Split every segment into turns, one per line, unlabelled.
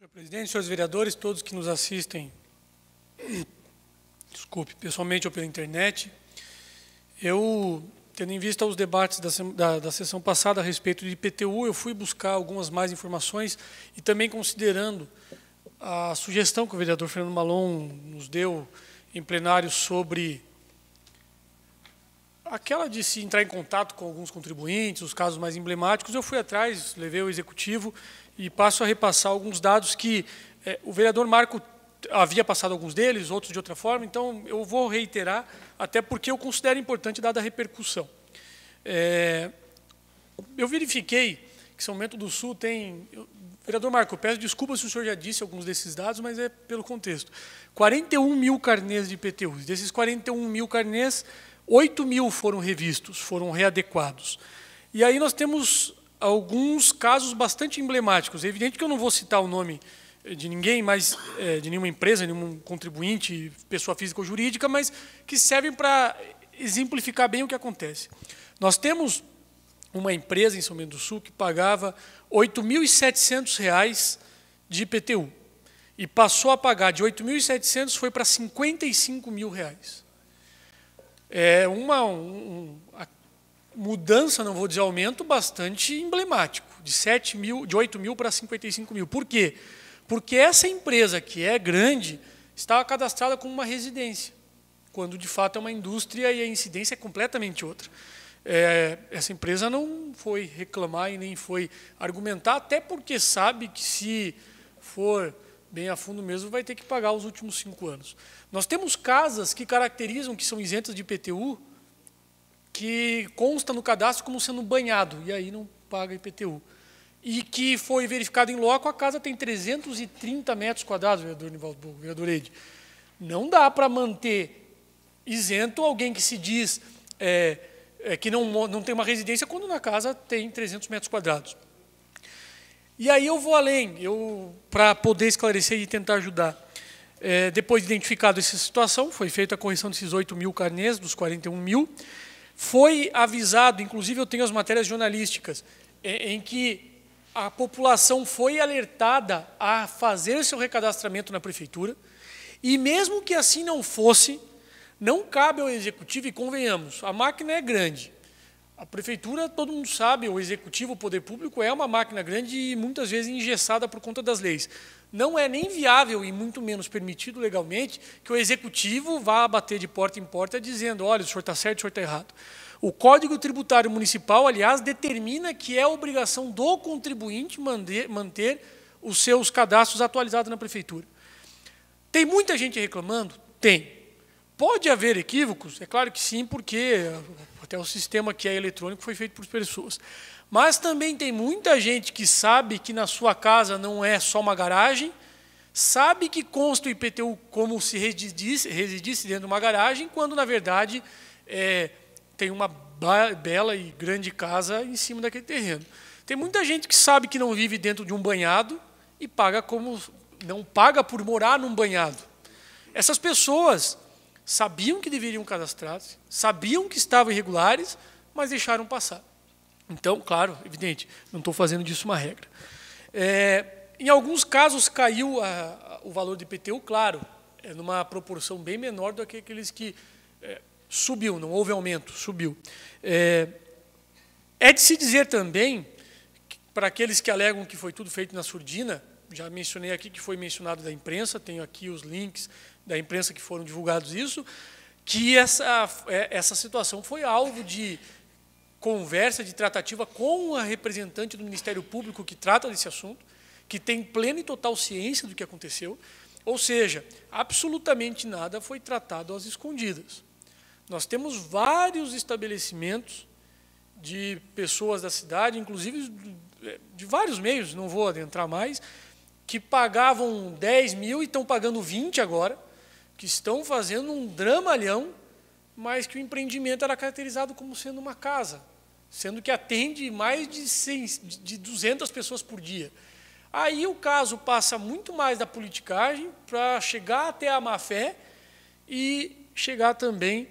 Senhor presidente, senhores vereadores, todos que nos assistem, desculpe, pessoalmente ou pela internet, eu, tendo em vista os debates da sessão passada a respeito de IPTU, eu fui buscar algumas mais informações e também considerando a sugestão que o vereador Fernando Malon nos deu em plenário sobre aquela de se entrar em contato com alguns contribuintes, os casos mais emblemáticos, eu fui atrás, levei ao executivo e passo a repassar alguns dados que o vereador Marco havia passado alguns deles, outros de outra forma, então eu vou reiterar, até porque eu considero importante dada a repercussão. Eu verifiquei que São Bento do Sul tem... Vereador Marco, eu peço desculpas se o senhor já disse alguns desses dados, mas é pelo contexto. 41 mil carnês de IPTU. Desses 41 mil carnês, 8 mil foram revistos, foram readequados. E aí nós temos alguns casos bastante emblemáticos. É evidente que eu não vou citar o nome de ninguém, mas de nenhuma empresa, nenhum contribuinte, pessoa física ou jurídica, mas que servem para exemplificar bem o que acontece. Nós temos uma empresa em São Bento do Sul que pagava R$ 8.700 de IPTU e passou a pagar de 8.700 foi para R$ 55 mil. É uma mudança, não vou dizer aumento, bastante emblemático, de 8 mil para 55 mil. Por quê? Porque essa empresa, que é grande, estava cadastrada como uma residência, quando de fato é uma indústria e a incidência é completamente outra. Essa empresa não foi reclamar e nem foi argumentar, até porque sabe que se for bem a fundo mesmo, vai ter que pagar os últimos 5 anos. Nós temos casas que caracterizam que são isentas de IPTU, que consta no cadastro como sendo banhado, e aí não paga IPTU. E que foi verificado em loco, a casa tem 330 metros quadrados, vereador Nivaldo, vereador Eide. Não dá para manter isento alguém que se diz que não tem uma residência quando na casa tem 300 metros quadrados. E aí eu vou além, para poder esclarecer e tentar ajudar. Depois de identificado essa situação, foi feita a correção desses 8 mil carnês, dos 41 mil. Foi avisado, inclusive eu tenho as matérias jornalísticas, em que a população foi alertada a fazer seu recadastramento na prefeitura, e mesmo que assim não fosse, não cabe ao executivo, e convenhamos, a máquina é grande. A prefeitura, todo mundo sabe, o executivo, o poder público, é uma máquina grande e muitas vezes engessada por conta das leis. Não é nem viável e muito menos permitido legalmente que o executivo vá bater de porta em porta dizendo, olha, o senhor está certo, o senhor está errado. O Código Tributário Municipal, aliás, determina que é obrigação do contribuinte manter os seus cadastros atualizados na prefeitura. Tem muita gente reclamando? Tem. Pode haver equívocos? É claro que sim, porque até o sistema que é eletrônico foi feito por pessoas. Mas também tem muita gente que sabe que na sua casa não é só uma garagem, sabe que consta o IPTU como se residisse dentro de uma garagem, quando, na verdade, tem uma bela e grande casa em cima daquele terreno. Tem muita gente que sabe que não vive dentro de um banhado e não paga por morar num banhado. Essas pessoas sabiam que deveriam cadastrar-se, sabiam que estavam irregulares, mas deixaram passar. Então, claro, evidente, não estou fazendo disso uma regra. Em alguns casos caiu o valor do IPTU, claro, numa proporção bem menor do que aqueles que subiu, não houve aumento, subiu. É de se dizer também, para aqueles que alegam que foi tudo feito na surdina, já mencionei aqui que foi mencionado da imprensa, tenho aqui os links da imprensa que foram divulgados isso, que essa situação foi alvo de conversa, de tratativa com a representante do Ministério Público que trata desse assunto, que tem plena e total ciência do que aconteceu, ou seja, absolutamente nada foi tratado às escondidas. Nós temos vários estabelecimentos de pessoas da cidade, inclusive de vários meios, não vou adentrar mais, que pagavam 10 mil e estão pagando 20 agora, que estão fazendo um dramalhão, mas que o empreendimento era caracterizado como sendo uma casa, sendo que atende mais de 200 pessoas por dia. Aí o caso passa muito mais da politicagem para chegar até a má-fé e chegar também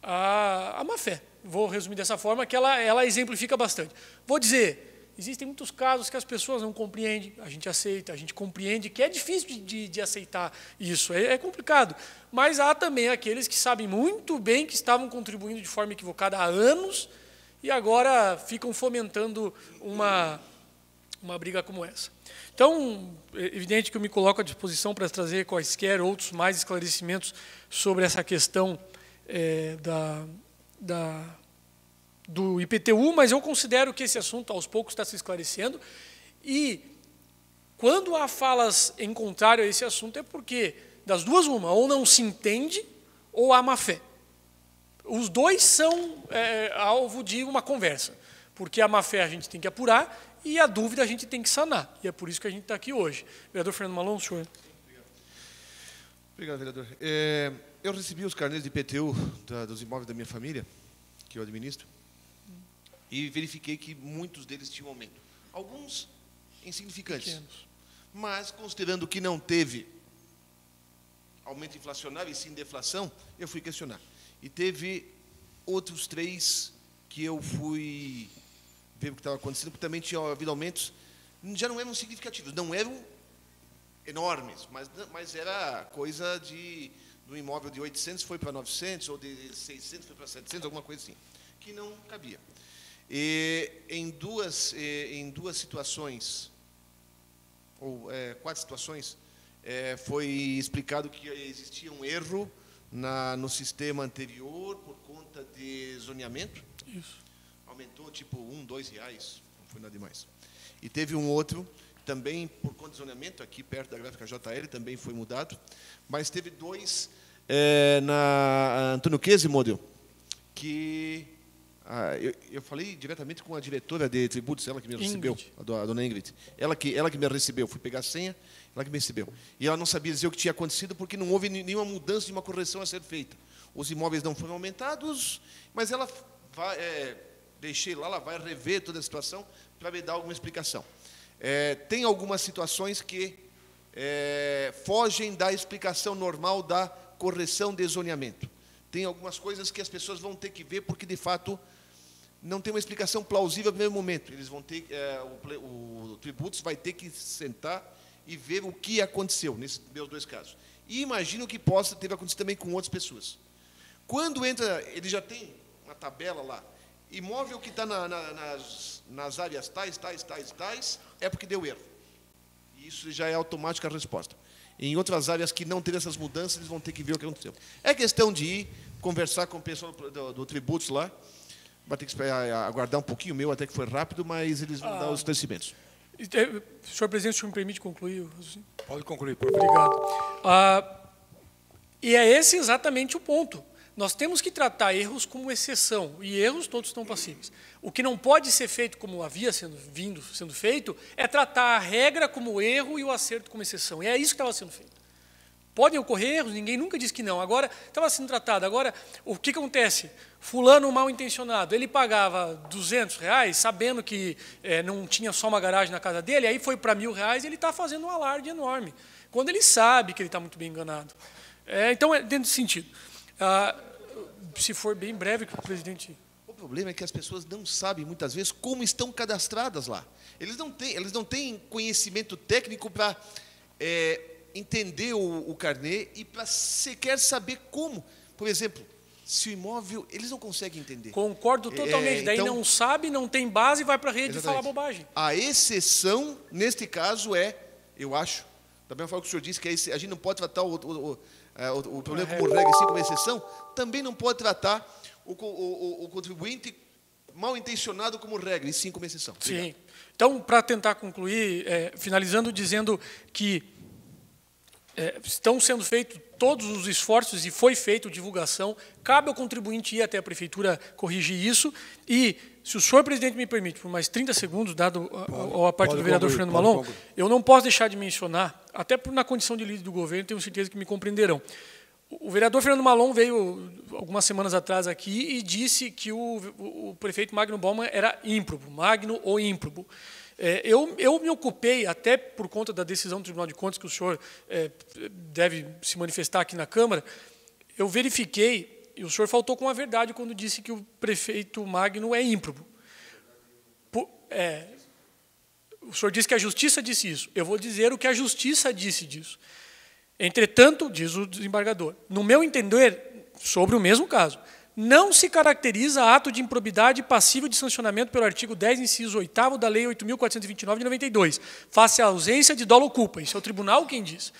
à má-fé. Vou resumir dessa forma, que ela exemplifica bastante. Vou dizer, existem muitos casos que as pessoas não compreendem, a gente aceita, a gente compreende que é difícil de aceitar isso, é complicado. Mas há também aqueles que sabem muito bem que estavam contribuindo de forma equivocada há anos e agora ficam fomentando uma briga como essa. Então, é evidente que eu me coloco à disposição para trazer quaisquer outros mais esclarecimentos sobre essa questão do IPTU, mas eu considero que esse assunto, aos poucos, está se esclarecendo. E, quando há falas em contrário a esse assunto, é porque, das duas, uma, ou não se entende, ou há má-fé. Os dois são alvo de uma conversa, porque a má-fé a gente tem que apurar e a dúvida a gente tem que sanar. E é por isso que a gente está aqui hoje. Vereador Fernando Malon, senhor.
Obrigado, vereador. Eu recebi os carnês de IPTU dos imóveis da minha família, que eu administro, e verifiquei que muitos deles tinham aumento. Alguns insignificantes. Pequenos. Mas, considerando que não teve aumento inflacionário e sim deflação, eu fui questionar. E teve outros 3 que eu fui ver o que estava acontecendo, porque também tinha havido aumentos, já não eram significativos, não eram enormes, mas era coisa do imóvel de 800 foi para 900, ou de 600 foi para 700, alguma coisa assim, que não cabia. E em duas situações, ou 4 situações, foi explicado que existia um erro no sistema anterior por conta de zoneamento.
Isso.
Aumentou tipo R$1, R$2, não foi nada demais. E teve um outro, também por conta de zoneamento, aqui perto da gráfica JL, também foi mudado, mas teve 2 na Antônio Quasimodo, que eu falei diretamente com a diretora de tributos, ela que me recebeu, a dona Ingrid, ela que me recebeu, fui pegar a senha, ela que me recebeu. E ela não sabia dizer o que tinha acontecido, porque não houve nenhuma mudança de uma correção a ser feita. Os imóveis não foram aumentados, mas ela vai... deixei lá, ela vai rever toda a situação para me dar alguma explicação. Tem algumas situações que fogem da explicação normal da correção de zoneamento. Tem algumas coisas que as pessoas vão ter que ver, porque, de fato, não tem uma explicação plausível no primeiro momento. Eles vão ter, o tributos vai ter que sentar e ver o que aconteceu nesses meus 2 casos. E imagino que possa ter acontecido também com outras pessoas. Quando entra, ele já tem uma tabela lá, imóvel que está nas áreas tais, é porque deu erro. E isso já é automática a resposta. Em outras áreas que não teve essas mudanças, eles vão ter que ver o que aconteceu. É questão de ir conversar com o pessoal do tributos lá, vai ter que esperar, aguardar um pouquinho, o meu até que foi rápido, mas eles vão dar os esclarecimentos.
Senhor presidente, o senhor me permite concluir?
Pode concluir, por favor.
Obrigado. E é esse exatamente o ponto. Nós temos que tratar erros como exceção, e erros todos estão passíveis. O que não pode ser feito como havia sendo feito é tratar a regra como erro e o acerto como exceção. E é isso que estava sendo feito. Podem ocorrer erros, ninguém nunca disse que não. Agora, estava sendo tratado. Agora, o que acontece? Fulano mal intencionado, ele pagava R$200, sabendo que não tinha só uma garagem na casa dele, aí foi para R$1.000 e ele está fazendo um alarde enorme, quando ele sabe que ele está muito bem enganado. Então, é dentro desse sentido. Se for bem breve, que o presidente...
O problema é que as pessoas não sabem, muitas vezes, como estão cadastradas lá. Eles não têm conhecimento técnico para entender o carnê e para sequer saber como. Por exemplo, se o imóvel... Eles não conseguem entender.
Concordo totalmente. Daí então, não sabe, não tem base e vai para a rede falar bobagem.
A exceção, neste caso, eu acho, da mesma forma que o senhor disse, que a gente não pode tratar o problema como regra, sim, como exceção, também não pode tratar o contribuinte mal intencionado como regra, e sim como exceção. Obrigado.
Sim. Então, para tentar concluir, finalizando dizendo que estão sendo feitos todos os esforços e foi feita a divulgação, cabe ao contribuinte ir até a prefeitura corrigir isso e, se o senhor presidente me permite, por mais 30 segundos, dado a parte do vereador Fernando Malon, eu não posso deixar de mencionar, até na condição de líder do governo, tenho certeza que me compreenderão. O vereador Fernando Malon veio algumas semanas atrás aqui e disse que o prefeito Magno Bauman era ímprobo, magno ou ímprobo. Eu me ocupei, até por conta da decisão do Tribunal de Contas, que o senhor deve se manifestar aqui na Câmara, eu verifiquei, e o senhor faltou com a verdade quando disse que o prefeito Magno é ímprobo. o senhor disse que a justiça disse isso. Eu vou dizer o que a justiça disse disso. Entretanto, diz o desembargador, no meu entender, sobre o mesmo caso, não se caracteriza ato de improbidade passível de sancionamento pelo artigo 10, inciso 8º da Lei 8.429 de 92, face à ausência de dolo ou culpa. Isso é o tribunal quem diz.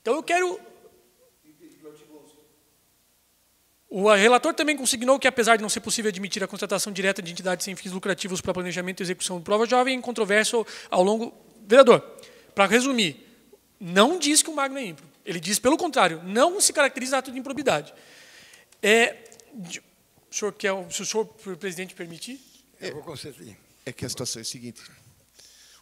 Então, eu quero... O relator também consignou que, apesar de não ser possível admitir a constatação direta de entidades sem fins lucrativos para planejamento e execução de prova, já vem em controvérsia ao longo... Vereador, para resumir, não diz que o Magno é ímprobo. Ele diz, pelo contrário, não se caracteriza ato de improbidade. O senhor quer, se o senhor, presidente, permitir?
Eu vou conceder.
É que a situação é a seguinte.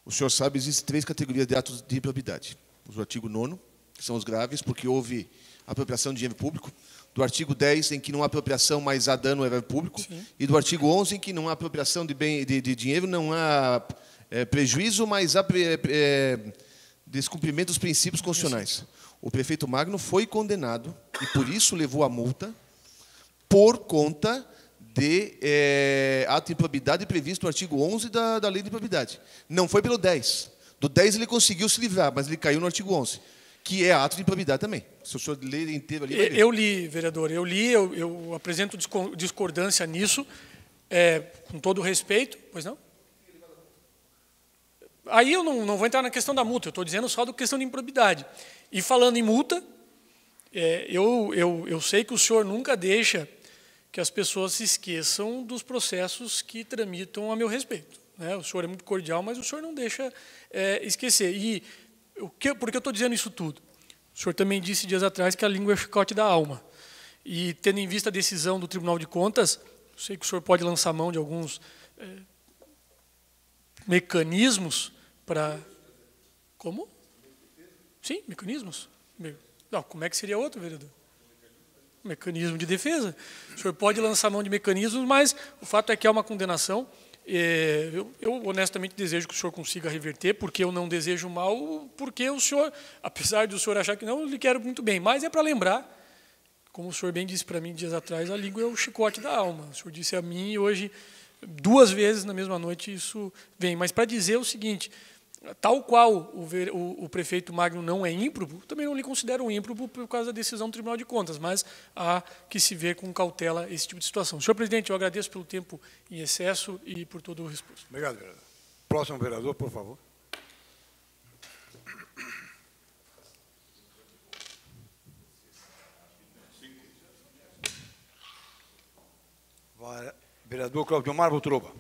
O senhor sabe que existem 3 categorias de atos de improbidade. O artigo 9º, que são os graves, porque houve apropriação de dinheiro público. Do artigo 10, em que não há apropriação, mas há dano ao erário público. Sim. E do artigo 11, em que não há apropriação de dinheiro, não há prejuízo, mas há descumprimento dos princípios constitucionais. O prefeito Magno foi condenado, e por isso levou a multa, por conta de ato de improbidade previsto no artigo 11 da Lei de Improbidade. Não foi pelo 10. Do 10 ele conseguiu se livrar, mas ele caiu no artigo 11, que é ato de improbidade também. Se o senhor ler inteiro ali... vai ver.
Eu li, vereador, eu apresento discordância nisso, com todo o respeito, pois não? Aí eu não vou entrar na questão da multa, eu estou dizendo só da questão de improbidade. E falando em multa, eu sei que o senhor nunca deixa que as pessoas se esqueçam dos processos que tramitam a meu respeito, né? O senhor é muito cordial, mas o senhor não deixa esquecer. E por que eu estou dizendo isso tudo? O senhor também disse dias atrás que a língua é o chicote da alma. E, tendo em vista a decisão do Tribunal de Contas, eu sei que o senhor pode lançar mão de alguns mecanismos para... Como? Sim, mecanismos. Não, como é que seria outro, vereador? Mecanismo de defesa. O senhor pode lançar mão de mecanismos, mas o fato é que há uma condenação. Eu honestamente desejo que o senhor consiga reverter, porque eu não desejo mal, porque o senhor, apesar de o senhor achar que não, eu lhe quero muito bem. Mas é para lembrar, como o senhor bem disse para mim dias atrás, a língua é o chicote da alma. O senhor disse a mim e hoje, 2 vezes na mesma noite, isso vem. Mas para dizer o seguinte, tal qual o prefeito Magno não é ímprobo, também não lhe considero ímprobo por causa da decisão do Tribunal de Contas, mas há que se ver com cautela esse tipo de situação. Senhor presidente, eu agradeço pelo tempo em excesso e por todo o resposto.
Obrigado, vereador. Próximo vereador, por favor. Vereador Claudiomar Boturoba.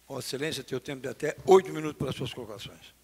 Vossa Excelência tem o tempo de até 8 minutos para as suas colocações.